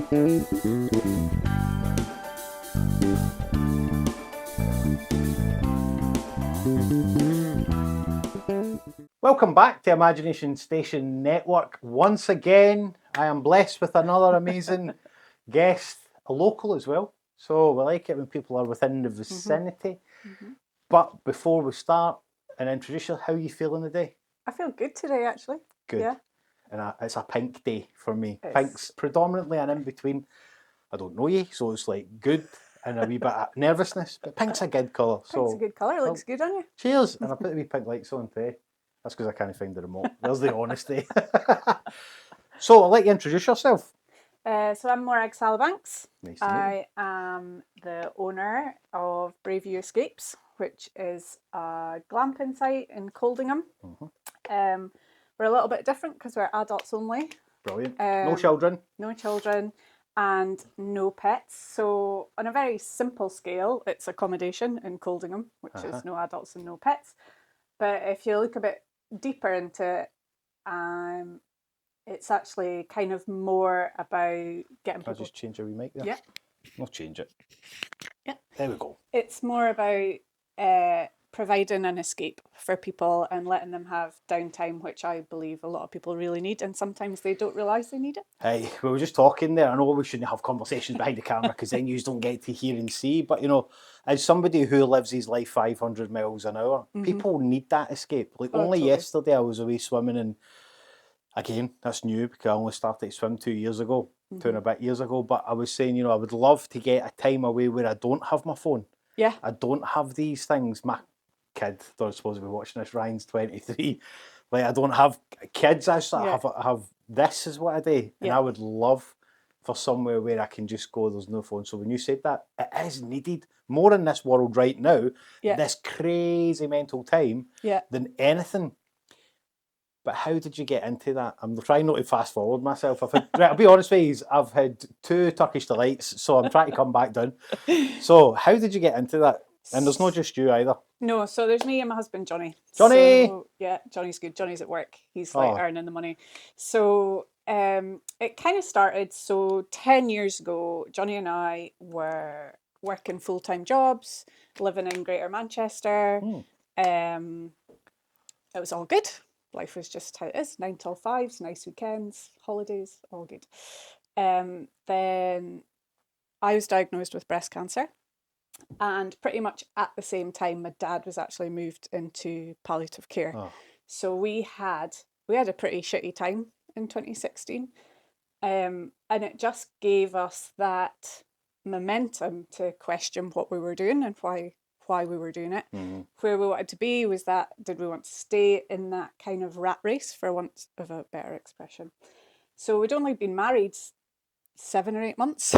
Welcome back to Imagination Station Network. Once again, I am blessed with another amazing guest, a local as well. So we like it when people are within the vicinity. But before we start and introduce you, how are you feeling today? I feel good today, actually. Good. Yeah. And it's a pink day for me. It's- Pink's predominantly an in-between. I don't know you, so it's like good and a wee bit of nervousness. But pink's a good colour. Pink's a good colour. It looks good on you. Cheers. And I put the wee pink lights on today. That's because I can't find the remote. There's the honesty. So I'll let you introduce yourself. So I'm Morag Sallabanks. Nice to meet you. I am the owner of Braeview Escapes, which is a glamping site in Coldingham. We're a little bit different because we're adults only. Brilliant. No children. No children and no pets. So on a very simple scale, it's accommodation in Coldingham, which is no adults and no pets. But if you look a bit deeper into it, it's actually kind of more about getting Can I people... just change your wee mic there? Yeah. I'll change it. Yeah. There we go. It's more about providing an escape for people and letting them have downtime, which I believe a lot of people really need, and sometimes they don't realise they need it. Hey, we were just talking there. I know we shouldn't have conversations behind the camera because then you don't get to hear and see. But, you know, as somebody who lives his life 500 miles an hour, people need that escape. Like only totally. yesterday I was away swimming, and again, that's new because I only started to swim 2 years ago, 2 and a bit years ago. But I was saying, you know, I would love to get a time away where I don't have my phone. Yeah. I don't have these things. My kid, they're supposed to be watching this, Ryan's 23. Like, I don't have kids. I have this is what I do. And I would love for somewhere where I can just go, there's no phone. So when you said that, it is needed more in this world right now, this crazy mental time, than anything. But how did you get into that? I'm trying not to fast forward myself. I'll be honest with you, I've had 2 Turkish delights, so I'm trying to come back down. So how did you get into that? And there's not just you either. No, so there's me and my husband, Jonny. Jonny! So, yeah, Jonny's good. Jonny's at work. He's like earning the money. So it kind of started, so 10 years ago, Jonny and I were working full-time jobs, living in Greater Manchester. It was all good. Life was just how it is, 9 till 5, nice weekends, holidays, all good. Then I was diagnosed with breast cancer. And pretty much at the same time, my dad was actually moved into palliative care. So we had a pretty shitty time in 2016. And it just gave us that momentum to question what we were doing and why we were doing it. Where we wanted to be was that, did we want to stay in that kind of rat race, for want of a better expression? So we'd only been married 7 or 8 months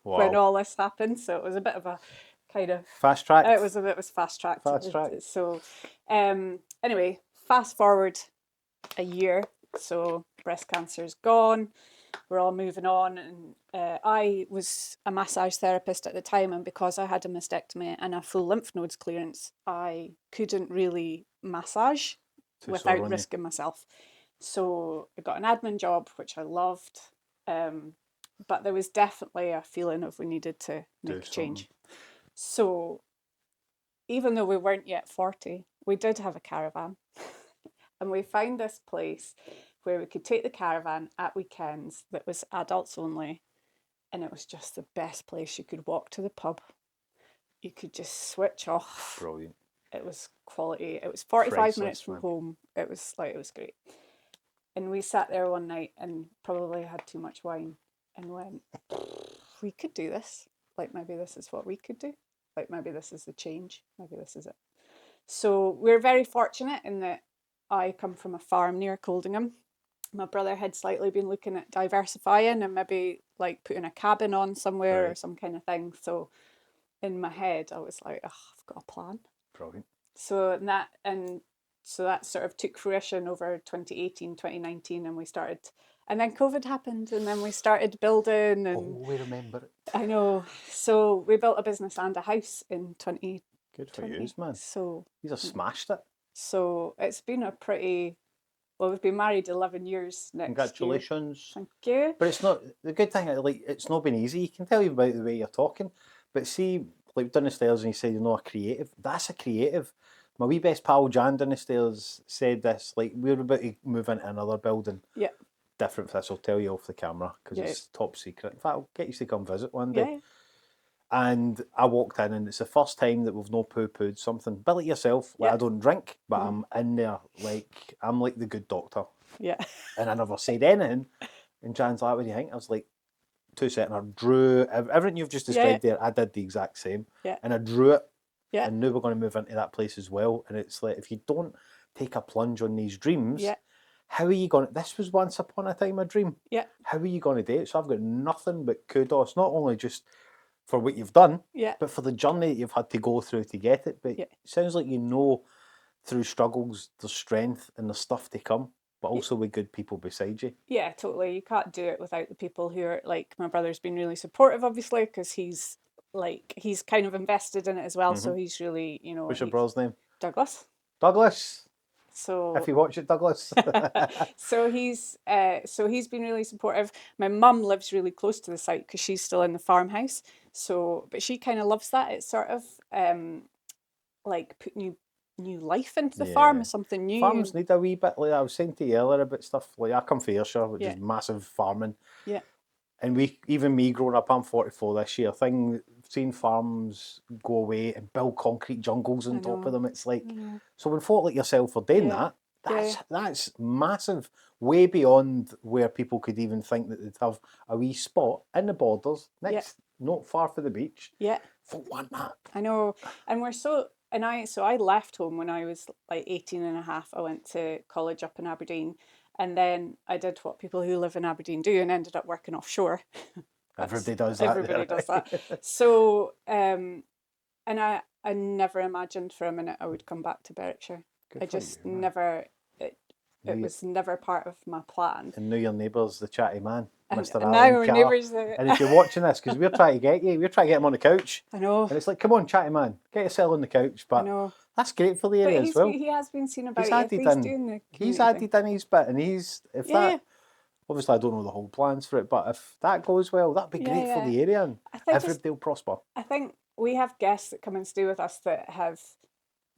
when all this happened. So it was a bit of a kind of... Fast track? It was fast track. So anyway, fast forward a year. So breast cancer's gone. We're all moving on, and I was a massage therapist at the time, and because I had a mastectomy and a full lymph nodes clearance, I couldn't really massage without risking myself. So I got an admin job, which I loved, but there was definitely a feeling of we needed to make a change. So even though we weren't yet 40, we did have a caravan, and we found this place where we could take the caravan at weekends that was adults only, and it was just the best place. You could walk to the pub, you could just switch off. Brilliant. It was quality. It was 45 minutes from home. It was great. And we sat there one night and probably had too much wine and went, we could do this. Like, maybe this is what we could do. Like, maybe this is the change. Maybe this is it. So we're very fortunate in that I come from a farm near Coldingham. My brother had slightly been looking at diversifying and maybe like putting a cabin on somewhere or some kind of thing. So in my head, I was like, oh, I've got a plan. Brilliant. So that sort of took fruition over 2018, 2019, and we started. And then COVID happened, and then we started building. And we remember it. I know. So we built a business and a house in 2020. Good for you, man. So you just smashed it. So it's been a pretty Well, we've been married 11 years next Congratulations. year. Thank you. But it's not, the good thing, like, it's not been easy. You can tell you about the way you're talking, but see, like down the stairs and you say you're not a creative, that's a creative. My wee best pal Jan down the stairs said this, like, we're about to move into another building. Yeah. Different for this, I'll tell you off the camera, because it's top secret. In fact, I'll get you to come visit one day. Yeah. And I walked in, and it's the first time that we've no poo-pooed something. But like yourself, like I don't drink, but I'm in there, like, I'm like the good doctor. Yeah. And I never said anything. And Jan's like, what do you think? I was like, 2 seconds. I drew everything you've just described there. I did the exact same. Yeah. And I drew it. Yeah. And knew we're going to move into that place as well. And it's like, if you don't take a plunge on these dreams, how are you going to... This was once upon a time a dream. Yeah. How are you going to do it? So I've got nothing but kudos, not only just for what you've done, but for the journey that you've had to go through to get it. But it sounds like you know through struggles there's strength and there's stuff to come, but also with good people beside you. Yeah, totally. You can't do it without the people who are, like, my brother's been really supportive, obviously, because he's kind of invested in it as well. So he's really, you know. What's your brother's name? Douglas. Douglas. So if you watch it, Douglas. so he's been really supportive. My mum lives really close to the site because she's still in the farmhouse. So, but she kind of loves that. It's sort of like putting new life into the farm, something new. Farms need a wee bit, like I was saying to you earlier about stuff. Like I come from Ayrshire, which is massive farming. Yeah. And even me growing up, I'm 44 this year. Seeing farms go away and build concrete jungles on top of them, it's like, so when folk like yourself are doing that's massive, way beyond where people could even think that they'd have a wee spot in the borders, not far from the beach. Yeah. Folk want that. I know. And I left home when I was like 18 and a half. I went to college up in Aberdeen. And then I did what people who live in Aberdeen do and ended up working offshore. Everybody does that. Everybody does that. So, and I never imagined for a minute I would come back to Berwickshire. I just never, it was never part of my plan. And now your neighbour's the chatty man, Mr. And Alan now our Carr. neighbour's And if you're watching this, because we're trying to get him on the couch. I know. And it's like, come on, chatty man, get yourself on the couch. But I know. That's great for the area as well. He has been seen about he's it. He's added in his bit, and obviously I don't know the whole plans for it, but if that goes well, that'd be great for the area, and everybody will prosper. I think we have guests that come and stay with us that have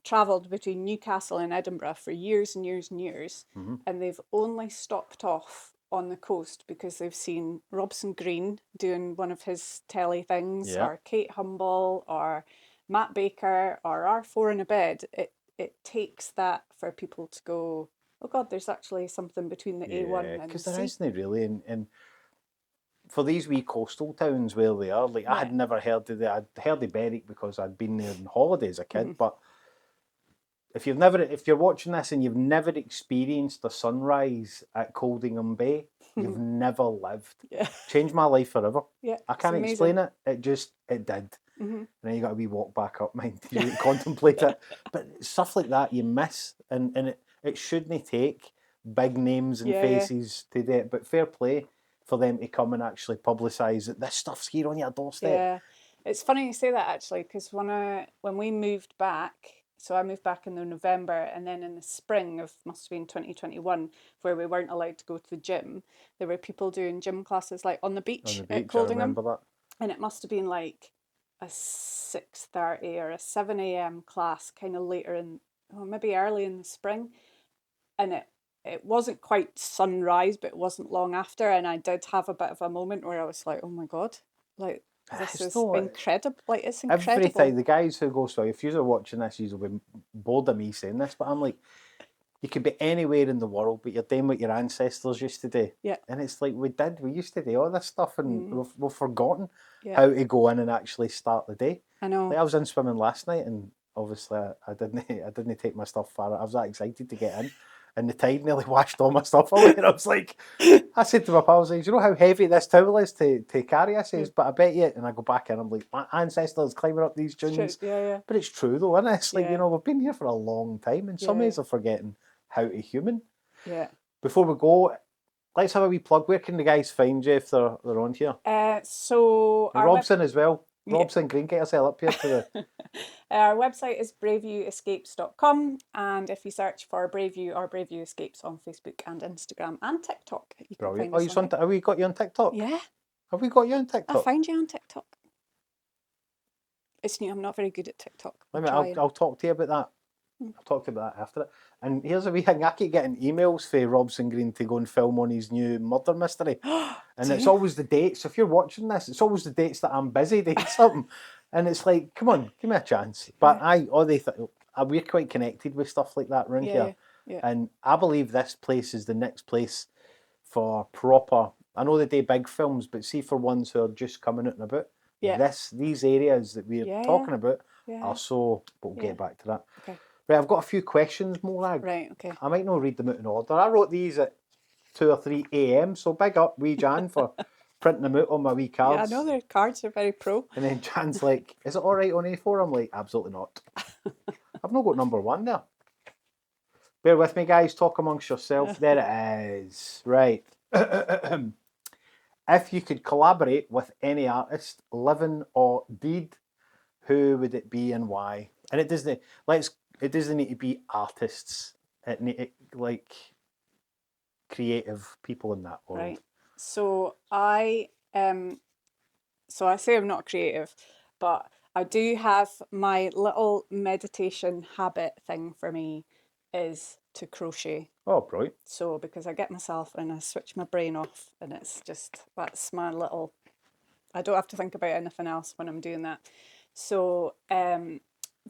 travelled between Newcastle and Edinburgh for years and years and years, and they've only stopped off on the coast because they've seen Robson Green doing one of his telly things, or Kate Humble, or Matt Baker, or R4 in a bed. It takes that for people to go, oh God, there's actually something between the A1 and the C. Because there isn't really, and for these wee coastal towns where they are, like I had never heard of I'd heard of Berwick because I'd been there on holiday as a kid, but if you're watching this and you've never experienced a sunrise at Coldingham Bay, you've never lived. Changed my life forever. I can't explain it. It did. And then you got a wee walk back up, mind you, contemplate it. But stuff like that you miss, and it shouldn't take big names and faces to do it. But fair play for them to come and actually publicise that this stuff's here on your doorstep. Yeah, it's funny you say that actually, because when we moved back. So I moved back in November, and then in the spring of, must have been 2021, where we weren't allowed to go to the gym, there were people doing gym classes like on the beach at Coldingham. I remember that. And it must have been like a 6:30 or a 7 a.m. class, kind of later maybe early in the spring. And it wasn't quite sunrise, but it wasn't long after. And I did have a bit of a moment where I was like, oh my God, like, this is incredible. Like, it's incredible. Every time, the guys who go, so if you're watching this, you'll be bored of me saying this, but I'm like, you could be anywhere in the world, but you're doing what your ancestors used to do. Yeah. And it's like, we used to do all this stuff, and we've forgotten how to go in and actually start the day. I know. Like, I was in swimming last night, and obviously I didn't take my stuff far. I was that excited to get in. And the tide nearly washed all my stuff away. And I was like, I said to my pals, you know how heavy this towel is to carry? I says, but I bet you, and I go back in, I'm like, my ancestors climbing up these dunes. Yeah. But it's true though, isn't it? It's like, we've been here for a long time, and some ways are forgetting how to human. Yeah. Before we go, let's have a wee plug. Where can the guys find you if they're on here? So and Robson as well. Robson Green, get yourself up here to the... Our website is braeviewescapes.com, and if you search for Braeview or Braeview Escapes on Facebook and Instagram and TikTok, you can find us on have we got you on TikTok? Yeah. Have we got you on TikTok? I'll find you on TikTok. It's new. I'm not very good at TikTok. I'll talk to you about that. I'll talk to you about that after it. And here's a wee thing. I keep getting emails for Robson Green to go and film on his new murder mystery. And it's always the dates. If you're watching this, it's always the dates that I'm busy doing something. And it's like, come on, give me a chance. But we're quite connected with stuff like that around here. Yeah. And I believe this place is the next place for proper... I know they do big films, but see for ones who are just coming out and about, these areas that we're talking about are so... We'll get back to that. Okay. Right, I've got a few questions, Morag. Right, okay. I might not read them out in order. I wrote these at 2 or 3 a.m, so big up wee Jan for printing them out on my wee cards. Yeah, I know their cards are very pro. And then Jan's like, is it all right on A4? I'm like, absolutely not. I've not got number 1 there. Bear with me, guys. Talk amongst yourself. There it is. Right. If you could collaborate with any artist, living or dead, who would it be and why? And it doesn't need to be artists. It need like creative people in that world. Right. So I say I'm not creative, but I do have my little meditation habit thing for me is to crochet. Oh, brilliant. So because I get myself and I switch my brain off, and it's just, that's my little, I don't have to think about anything else when I'm doing that. So there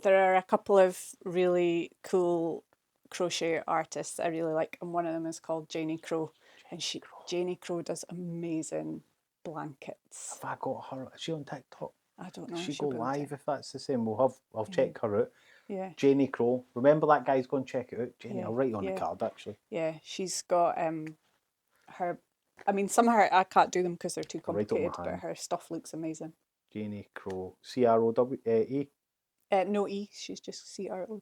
are a couple of really cool crochet artists that I really like, and one of them is called Jonny Crow, and Jonny Crow does amazing blankets. Have I got her? Is she on TikTok? I don't know. She go live if that's the same. I'll check her out. Yeah. Jonny Crow. Remember that guy's going to check it out. Jonny, I'll write it on the card actually. Yeah, she's got her. I mean, some of her I can't do them because they're too complicated, but her stuff looks amazing. Jonny Crow. CROWE. No E. She's just CROW.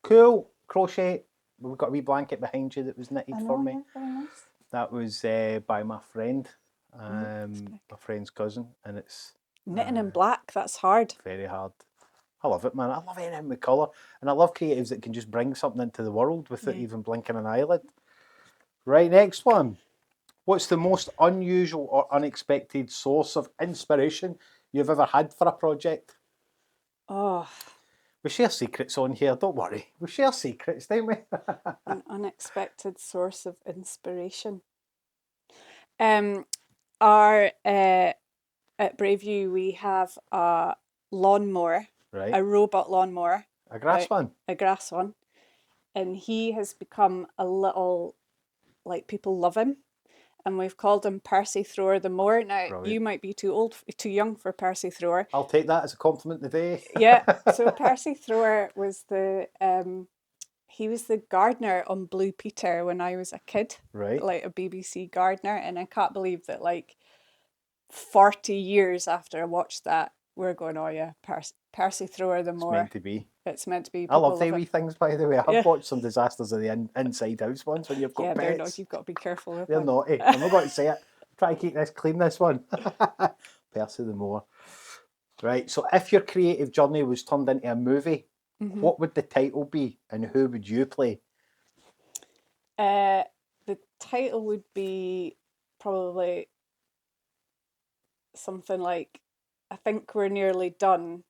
Cool. Crochet. We've got a wee blanket behind you that was knitted for me. Very nice. That was by my friend, my friend's cousin, and it's knitting in black. That's hard. Very hard. I love it, man. I love anything with colour, and I love creatives that can just bring something into the world without even blinking an eyelid. Right, next one. What's the most unusual or unexpected source of inspiration you've ever had for a project? Oh. We share secrets on here, don't worry. We share secrets, don't we? An unexpected source of inspiration. At Braeview, we have a lawnmower, a robot lawnmower. A grass one? A grass one. And he has become a little, like, people love him. And we've called him Percy Thrower the Mower. Now, you might be too young for Percy Thrower. I'll take that as a compliment today. Yeah. So Percy Thrower was he was the gardener on Blue Peter when I was a kid. Right. Like a BBC gardener. And I can't believe that, like, 40 years after I watched that, we're going, oh yeah, Percy Thrower the Mower. It's meant to be. It's meant to be. I love the wee things, by the way. I've watched some Disasters of the Inside House ones when you've got pets. Not, you've got to be careful with They're them. naughty. I'm not going to say it. Try to keep this clean, this one. Percy the Mower. Right, so if your creative journey was turned into a movie, what would the title be and who would you play? The title would be probably something like, I think we're nearly done,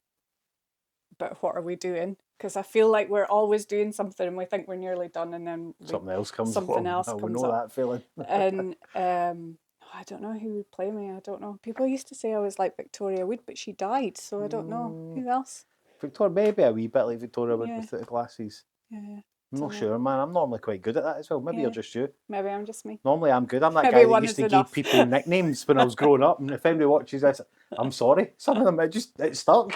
but what are we doing? Because I feel like we're always doing something and we think we're nearly done, and then something else comes up. We know that feeling. And I don't know who would play me. I don't know. People used to say I was like Victoria Wood, but she died, so I don't know. Who else? Victoria, maybe a wee bit like Victoria Wood without the glasses. Yeah. I'm not sure, man. I'm normally quite good at that as well. Maybe you're just you. Maybe I'm just me. Normally I'm good. I'm that guy that used to give people nicknames when I was growing up, and if anybody watches this, I'm sorry. Some of them, it stuck.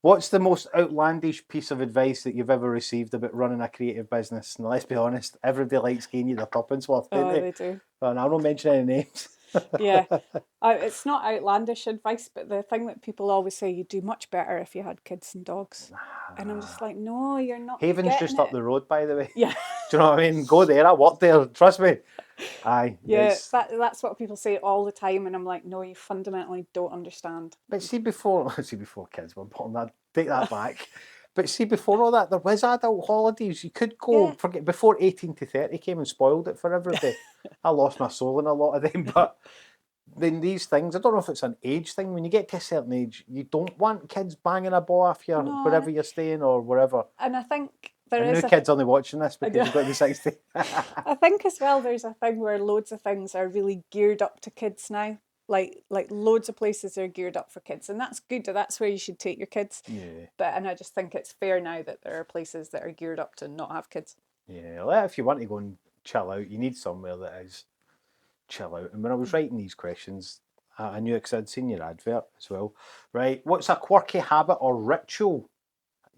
What's the most outlandish piece of advice that you've ever received about running a creative business? And let's be honest, everybody likes giving you their tuppence worth, don't they? They do. And I'll not mention any names. Yeah. It's not outlandish advice, but the thing that people always say, you do much better if you had kids and dogs. And I'm just like, no, you're not Haven's getting just up it. the road, by the way. Yeah. Do you know what I mean? Go there, I work there, trust me. Aye. Yeah, that's what people say all the time, and I'm like, no, you fundamentally don't understand. But see before kids were born, I'd take that back. But see before all that, there was adult holidays. You could go, Yeah. before 18 to 30 came and spoiled it for everybody. I lost my soul in a lot of them, but then these things, I don't know if it's an age thing. When you get to a certain age, you don't want kids banging a ball off you wherever you're staying or wherever. And I think there And is new kids only watching this because you've got to be 60. I think as well there's a thing where loads of things are really geared up to kids now. Like loads of places are geared up for kids, and that's good. That's where you should take your kids. Yeah. And I just think it's fair now that there are places that are geared up to not have kids. Yeah, well, if you want to go and chill out, you need somewhere that is chill out. And when I was writing these questions, I knew it because I'd seen your advert as well. Right, what's a quirky habit or ritual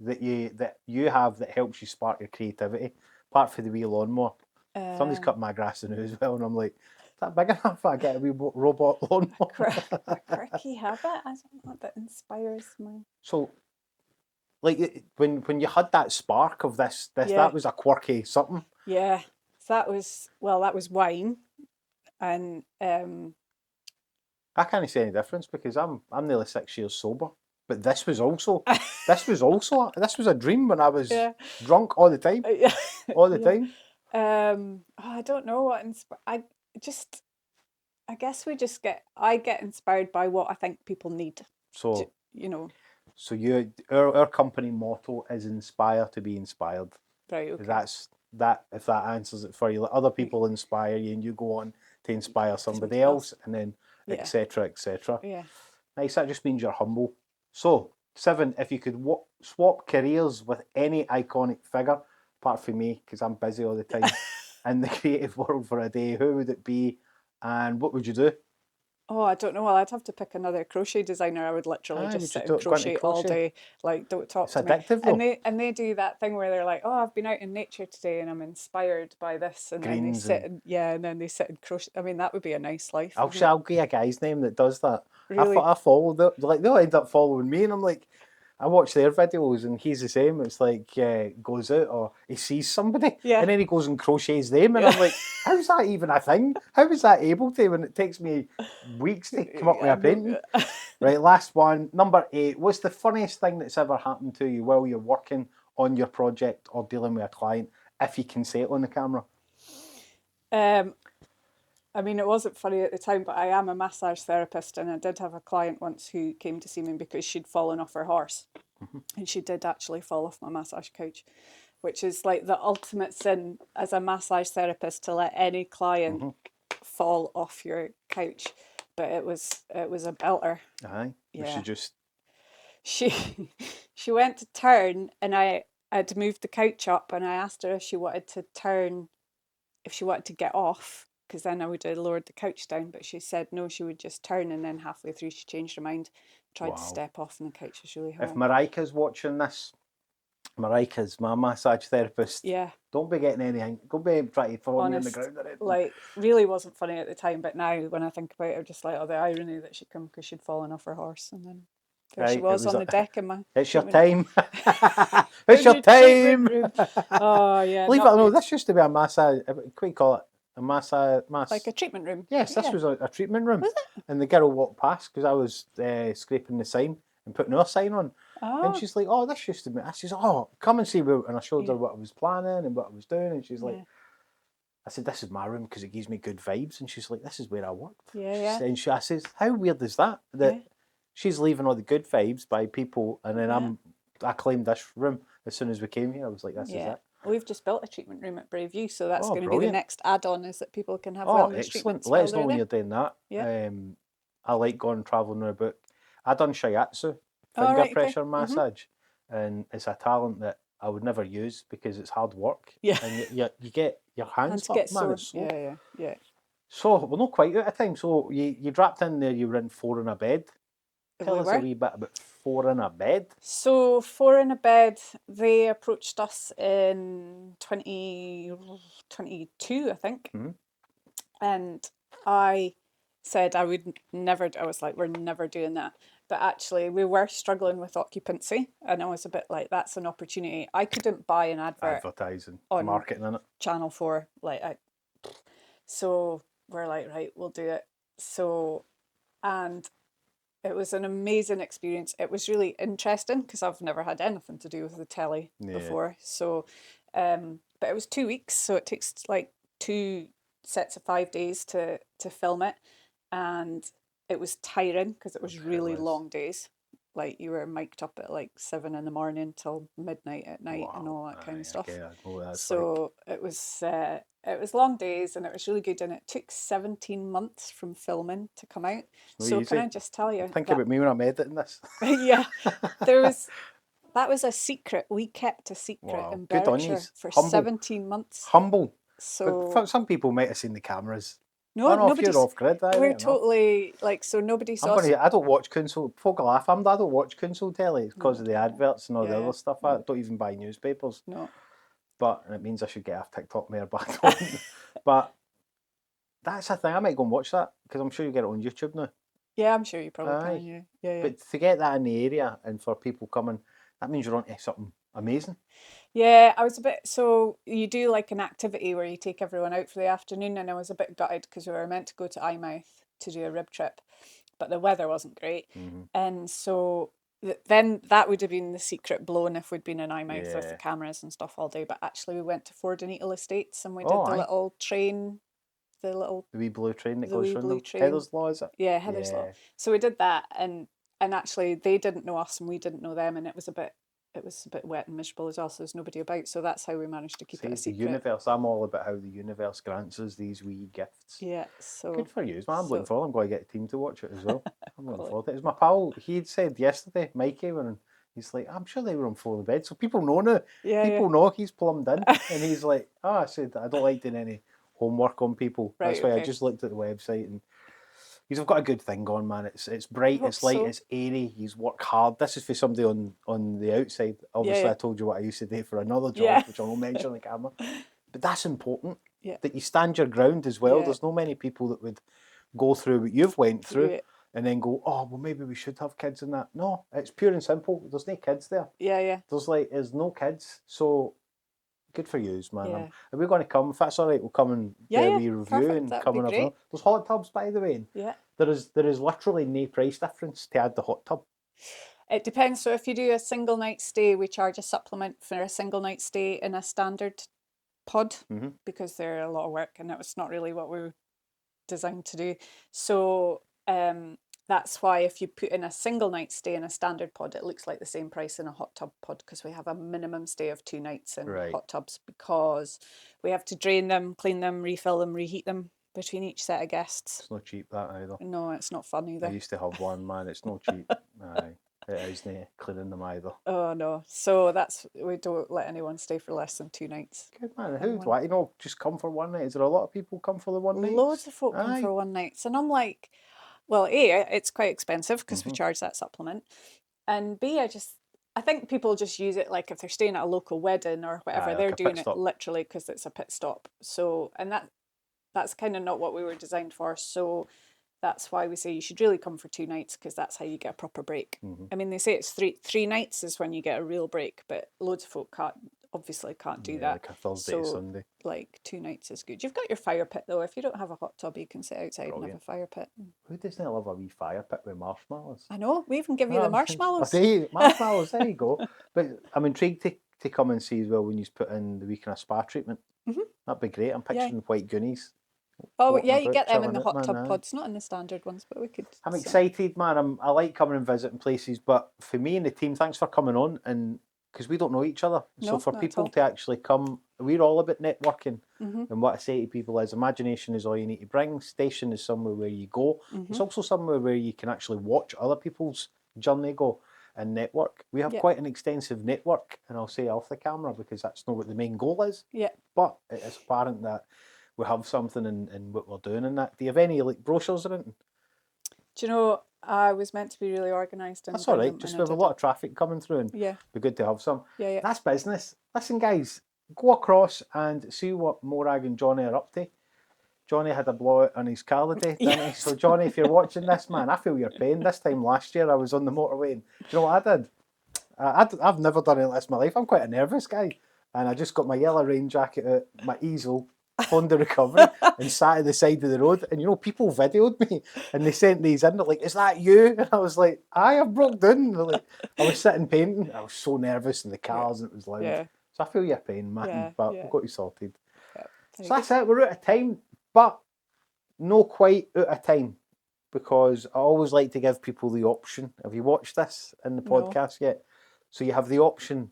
that you have that helps you spark your creativity, apart from the wee lawnmower? Somebody's cut my grass in as well, and I'm like, is that big enough? I get a wee robot lawnmower. A quirky habit? I don't know that inspires me. So, like when you had that spark of this, that was a quirky something. Yeah, that was wine, and I can't see any difference because I'm nearly 6 years sober. But this was a dream when I was drunk all the time. All the time. I don't know what I guess I get inspired by what I think people need. So you know. So our company motto is inspire to be inspired. Right, okay. That's that. If that answers it for you, let other people inspire you, and you go on to inspire somebody else, and then etc. etc. Yeah. Nice. That just means you're humble. So 7. If you could swap careers with any iconic figure, apart from me, because I'm busy all the time, in the creative world for a day, who would it be, and what would you do? Oh, I don't know. Well, I'd have to pick another crochet designer. I would literally just sit and crochet all day. Like, don't talk to me. It's addictive, though. And they do that thing where they're like, "Oh, I've been out in nature today, and I'm inspired by this," and then they sit and then they sit and crochet. I mean, that would be a nice life. I'll give you a guy's name that does that. Really? I follow them. Like they'll end up following me, and I'm like, I watch their videos, and he's the same. It's like goes out or he sees somebody, and then he goes and crochets them, and I'm like, how's that even a thing? How is that able to when it takes me weeks to come up with a painting? Right, last one, number 8. What's the funniest thing that's ever happened to you while you're working on your project or dealing with a client, if you can say it on the camera? I mean, it wasn't funny at the time, but I am a massage therapist, and I did have a client once who came to see me because she'd fallen off her horse. And she did actually fall off my massage couch, which is like the ultimate sin as a massage therapist, to let any client fall off your couch. But it was a belter. Aye. Yeah. She she went to turn, and I'd moved the couch up, and I asked her if she wanted to turn, if she wanted to get off, because then I would have lowered the couch down. But she said no, she would just turn, and then halfway through she changed her mind, tried to step off, and the couch was really hard. If Marika's watching this, Marika's my massage therapist. Yeah. Don't be getting anything. Don't be trying to throw me on the ground or anything. Like, really wasn't funny at the time, but now when I think about it, I'm just like, oh, the irony that she'd come because she'd fallen off her horse, and then there she was on the deck in my. It's your time. It's your time. Oh yeah. Believe it or not, this used to be a massage. What do you call it? A massage. Like a treatment room. Yes, this was a treatment room. Was it? And the girl walked past because I was scraping the sign and putting our sign on. Oh. And she's like, "Oh, this used to be." I says, "Oh, come and see." And I showed her what I was planning and what I was doing, and she's like, I said, "This is my room because it gives me good vibes." And she's like, "This is where I worked." Yeah. And I says, "How weird is that? That she's leaving all the good vibes by people, and then I claimed this room as soon as we came here. I was like, this is it." We've just built a treatment room at Braeview, so that's going to be the next add-on, is that people can have wellness treatments. Let us know when you're doing that. Yeah. I like going travelling about. I done shiatsu, finger pressure massage, and it's a talent that I would never use because it's hard work. Yeah. And you get your hands get sore. Yeah. So we're not quite out of time. So you dropped in there. You were in 4 in a bed. Tell us a wee bit about 4 in a bed. So 4 in a bed, they approached us in 2022, I think. And I said I would never, I was like, we're never doing that. But actually, we were struggling with occupancy, and I was a bit like, that's an opportunity. I couldn't buy an advert Advertising, on marketing in it. Channel 4. So we're like, right, we'll do it. So, and it was an amazing experience. It was really interesting because I've never had anything to do with the telly before. So, but it was 2 weeks, so it takes like 2 sets of 5 days to film it, and it was tiring because it was really long days. Like you were mic'd up at like 7 in the morning till midnight at night and all that kind of stuff. So it was long days, and it was really good, and it took 17 months from filming to come out. So easy. Can I just tell you? Think about me when I'm editing this. Yeah, that was a secret. We kept a secret in Berkshire for 17 months. Humble. So but some people might have seen the cameras. No, nobody's off grid. We're totally like, so nobody saw. I don't watch console. Folk laugh. I don't watch console telly because of the adverts and all the other stuff. I don't even buy newspapers. No. But it means I should get off TikTok more, but I don't. But that's a thing. I might go and watch that because I'm sure you get it on YouTube now. Yeah, I'm sure you probably can. Yeah. But to get that in the area and for people coming, that means you're onto something amazing. Yeah, I was a bit, so you do like an activity where you take everyone out for the afternoon, and I was a bit gutted because we were meant to go to Eyemouth to do a rib trip, but the weather wasn't great. And so then that would have been the secret blown if we'd been in Eyemouth with the cameras and stuff all day. But actually we went to Fordoneedle Estates and we did the little train, the wee blue train that goes through Heather's Law, is it? Yeah, Heather's Law. So we did that, and actually they didn't know us and we didn't know them, and it was a bit wet and miserable as well, so there's nobody about. So that's how we managed to keep it a secret. The universe, I'm all about how the universe grants us these wee gifts. Yeah, so good for you, man. I'm looking forward. I'm going to get a team to watch it as well. I'm looking forward to it. It was my pal, he had said yesterday, Mikey, when he's like, I'm sure they were on Floor of the Bed, so people know now. People know he's plumbed in. And he's like, I said, I don't like doing any homework on people. That's why I just looked at the website, and you've got a good thing going, man. It's bright, it's light, it's airy. He's worked hard. This is for somebody on the outside. Obviously, I told you what I used to do for another job, which I won't mention on the camera. But that's important, that you stand your ground as well. There's no many people that would go through what you've went through and then go, oh, well, maybe we should have kids in that. No, it's pure and simple. There's no kids there. There's no kids. So good for you, man. Are we going to come? If that's all right, we'll come and get a wee review and come and have a. There's hot tubs, by the way. There is literally no price difference to add the hot tub. It depends. So if you do a single night stay, we charge a supplement for a single night stay in a standard pod because they're a lot of work and that was not really what we were designed to do. So that's why if you put in a single night stay in a standard pod, it looks like the same price in a hot tub pod because we have a minimum stay of 2 nights in hot tubs because we have to drain them, clean them, refill them, reheat them between each set of guests. It's not cheap, that either. No, it's not fun either. I used to have one, man. It's not cheap. Aye. It isn't cleaning them either. Oh no. So we don't let anyone stay for less than 2 nights. Good, man. Who just come for one night? Is there a lot of people come for the one night? Loads of folk come for one nights. And I'm like, well, A, it's quite expensive because we charge that supplement. And B, I think people just use it like if they're staying at a local wedding or whatever, they're doing it literally because it's a pit stop. So, and that's kind of not what we were designed for. So that's why we say you should really come for 2 nights because that's how you get a proper break. I mean, they say it's three nights is when you get a real break, but loads of folk obviously can't do that. Like a Thursday to Sunday. Like 2 nights is good. You've got your fire pit though. If you don't have a hot tub, you can sit outside and have a fire pit. Who doesn't love a wee fire pit with marshmallows? I know. We even give you the marshmallows. Marshmallows, there you go. But I'm intrigued to come and see as well when you put in the weekend of spa treatment. That'd be great. I'm picturing white Goonies. Oh yeah, you get them in the hot tub pods, not in the standard ones, but we could. I'm excited, man. I like coming and visiting places, but for me and the team, thanks for coming on, and because we don't know each other, so for people to actually come, we're all about networking. And what I say to people is, imagination is all you need to bring. Station is somewhere where you go. It's also somewhere where you can actually watch other people's journey go and network. We have quite an extensive network, and I'll say off the camera because that's not what the main goal is. But it is apparent that we have something in what we're doing in that. Do you have any like brochures or anything? Do you know, I was meant to be really organised. That's all right. Just with a lot of traffic coming through, and be good to have some. That's business. Listen, guys, go across and see what Morag and Jonny are up to. Jonny had a blowout on his car today, didn't he? So Jonny, if you're watching this, man, I feel your pain. This time last year, I was on the motorway, and do you know what I did? I've never done anything like this in my life. I'm quite a nervous guy, and I just got my yellow rain jacket out, my easel, phoned the recovery, and sat at the side of the road. And you know, people videoed me, and they sent these in. They're like, "Is that you?" And I was like, "I broke down." Like, I was sitting painting. I was so nervous in the cars, and it was loud. Yeah. So I feel your pain, man. Yeah, But yeah. we've got you sorted. Yeah. So that's it. We're out of time, but no quite out of time, because I always like to give people the option. Have you watched this in the podcast yet? So you have the option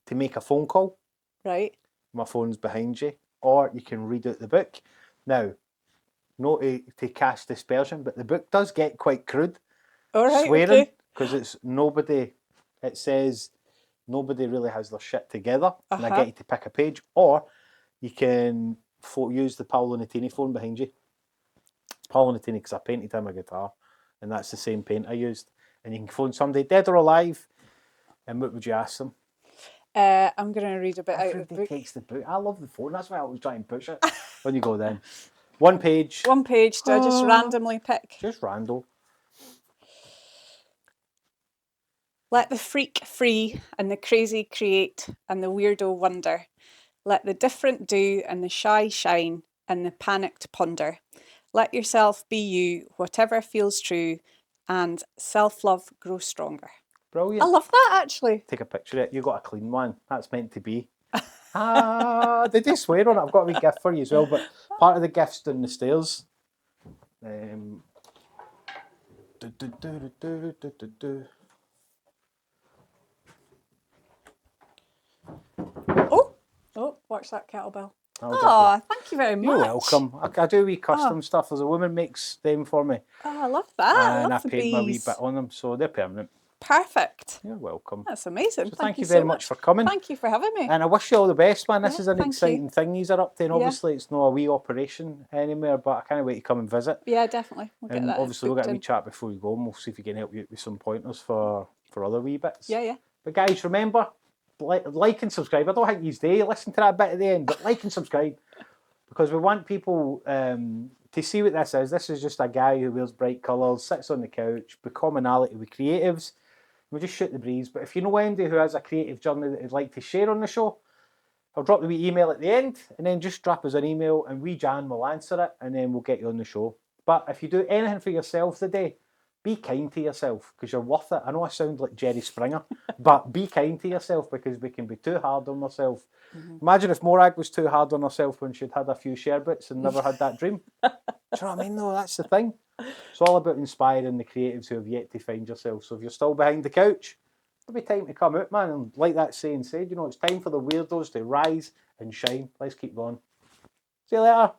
to make a phone call. Right. My phone's behind you. Or you can read out the book. Now, not to cast dispersion, but the book does get quite crude. All right, swearing, because it's nobody, it says nobody really has their shit together. And I get you to pick a page. Or you can use the Paolo Nutini phone behind you. Paolo Nutini, because I painted him a guitar. And that's the same paint I used. And you can phone somebody dead or alive. And what would you ask them? I'm going to read a bit out of the book. Everybody takes the book. I love the phone. That's why I always try and push it. When you go then. One page. One page. Do I just randomly pick? Just random. Let the freak free and the crazy create and the weirdo wonder. Let the different do and the shy shine and the panicked ponder. Let yourself be you, whatever feels true, and self-love grow stronger. Brilliant. I love that, actually. Take a picture of it. You got a clean one. That's meant to be. They do swear on it. I've got a wee gift for you as well, but part of the gift's down the stairs. Oh, watch that kettlebell. Oh, thank you very much. You're welcome. I do wee custom stuff. There's a woman makes them for me. Oh, I love that. And I the paint my wee bees. bit on them, so they're permanent. Perfect. You're welcome. That's amazing. So thank you very so much for coming. Thank you for having me. And I wish you all the best, man. This is an thank exciting thing these are up to. And Yeah. obviously it's not a wee operation anymore, but I can't wait to come and visit. Yeah, definitely. We'll get And that obviously we'll get a wee booked chat before we go, and we'll see if we can help you with some pointers for other wee bits. in. Yeah. But guys, remember, like and subscribe. I don't think you do listen to that bit at the end, but like and subscribe, because we want people to see what this is. This is just a guy who wears bright colours, sits on the couch, with commonality with creatives. We just shoot the breeze. But if you know anybody who has a creative journey that you'd like to share on the show, I'll drop the wee email at the end, and then just drop us an email, and we, Jan, will answer it, and then we'll get you on the show. But if you do anything for yourself today, be kind to yourself, because you're worth it. I know I sound like Jerry Springer, but be kind to yourself, because we can be too hard on ourselves. Imagine if Morag was too hard on herself when she'd had a few sherbets and never had that dream. Do you know what I mean? No, that's the thing. It's all about inspiring the creatives who have yet to find yourself. So if you're still behind the couch, it'll be time to come out, man. And like that saying said, you know, it's time for the weirdos to rise and shine. Let's keep going. See you later.